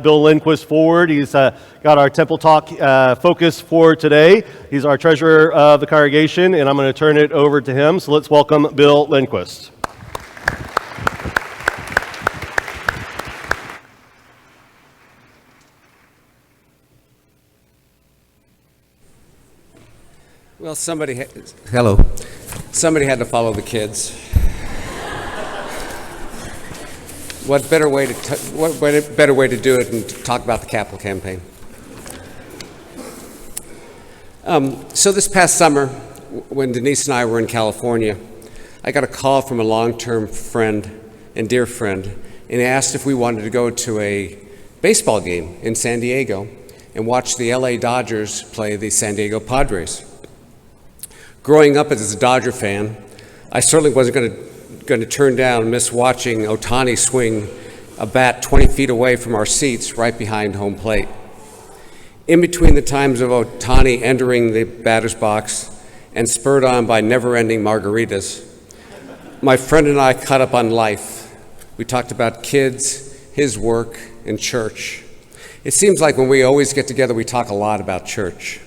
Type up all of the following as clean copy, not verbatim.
Bill Lindquist forward. He's got our Temple Talk focus for today. He's our treasurer of the congregation, and I'm going to turn it over to him. So let's welcome Bill Lindquist. Well, somebody had to follow the kids. What better way to do it than to talk about the capital campaign? So this past summer, when Denise and I were in California, I got a call from a long-term friend and dear friend, and he asked if we wanted to go to a baseball game in San Diego and watch the LA Dodgers play the San Diego Padres. Growing up as a Dodger fan, I certainly wasn't going to turn down and miss watching Ohtani swing a bat 20 feet away from our seats right behind home plate. In between the times of Ohtani entering the batter's box and spurred on by never-ending margaritas, my friend and I caught up on life. We talked about kids, his work, and church. It seems like when we always get together, we talk a lot about church.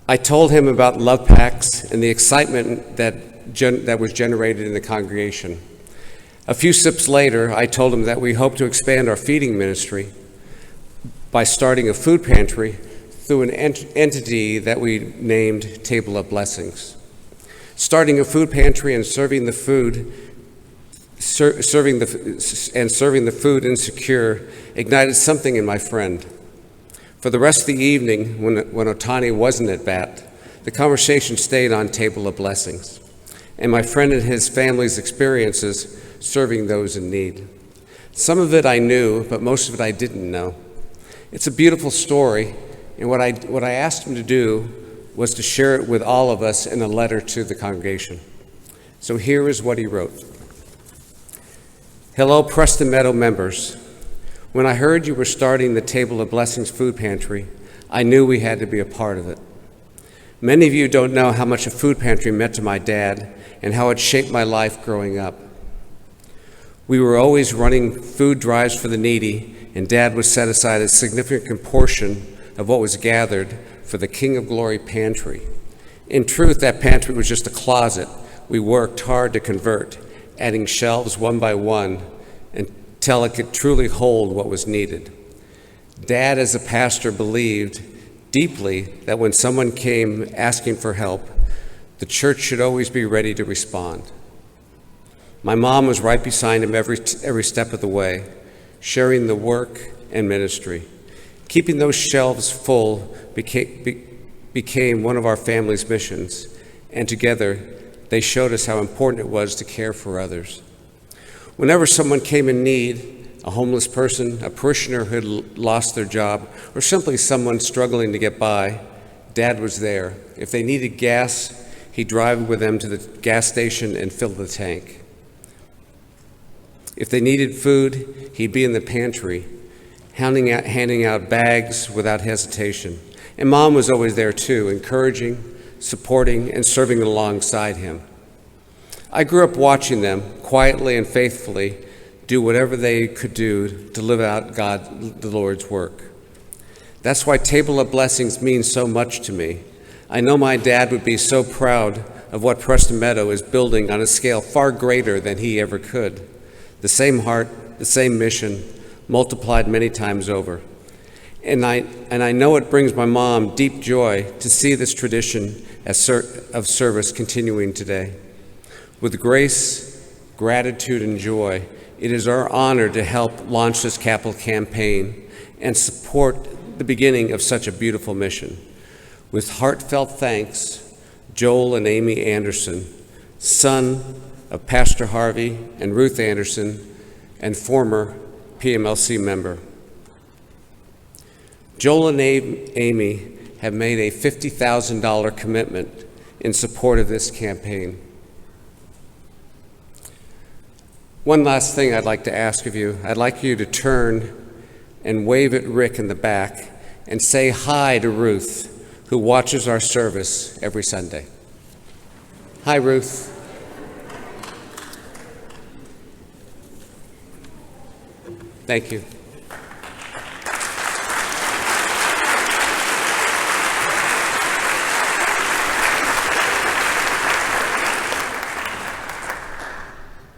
I told him about love packs and the excitement that was generated in the congregation. A few sips later, I told him that we hope to expand our feeding ministry by starting a food pantry through an entity that we named Table of Blessings. Starting a food pantry and serving the food insecure ignited something in my friend. For the rest of the evening, when Ohtani wasn't at bat, the conversation stayed on Table of Blessings, and my friend and his family's experiences serving those in need. Some of it I knew, but most of it I didn't know. It's a beautiful story, and what I asked him to do was to share it with all of us in a letter to the congregation. So here is what he wrote. Hello, Preston Meadow members. When I heard you were starting the Table of Blessings food pantry, I knew we had to be a part of it. Many of you don't know how much a food pantry meant to my dad and how it shaped my life growing up. We were always running food drives for the needy, and Dad would set aside a significant portion of what was gathered for the King of Glory pantry. In truth, that pantry was just a closet we worked hard to convert, adding shelves one by one until it could truly hold what was needed. Dad, as a pastor, believed deeply that when someone came asking for help, the church should always be ready to respond. My mom was right beside him every step of the way, sharing the work and ministry. Keeping those shelves full became one of our family's missions, and together they showed us how important it was to care for others. Whenever someone came in need, a homeless person, a parishioner who had lost their job, or simply someone struggling to get by, Dad was there. If they needed gas, he'd drive with them to the gas station and fill the tank. If they needed food, he'd be in the pantry, handing out bags without hesitation. And Mom was always there too, encouraging, supporting, and serving alongside him. I grew up watching them quietly and faithfully do whatever they could do to live out the Lord's work. That's why Table of Blessings means so much to me. I know my dad would be so proud of what Preston Meadow is building on a scale far greater than he ever could. The same heart, the same mission, multiplied many times over. And I know it brings my mom deep joy to see this tradition of service continuing today. With grace, gratitude, and joy, it is our honor to help launch this capital campaign and support the beginning of such a beautiful mission. With heartfelt thanks, Joel and Amy Anderson, son of Pastor Harvey and Ruth Anderson, and former PMLC member. Joel and Amy have made a $50,000 commitment in support of this campaign. One last thing I'd like to ask of you. I'd like you to turn and wave at Rick in the back and say hi to Ruth, who watches our service every Sunday. Hi, Ruth. Thank you.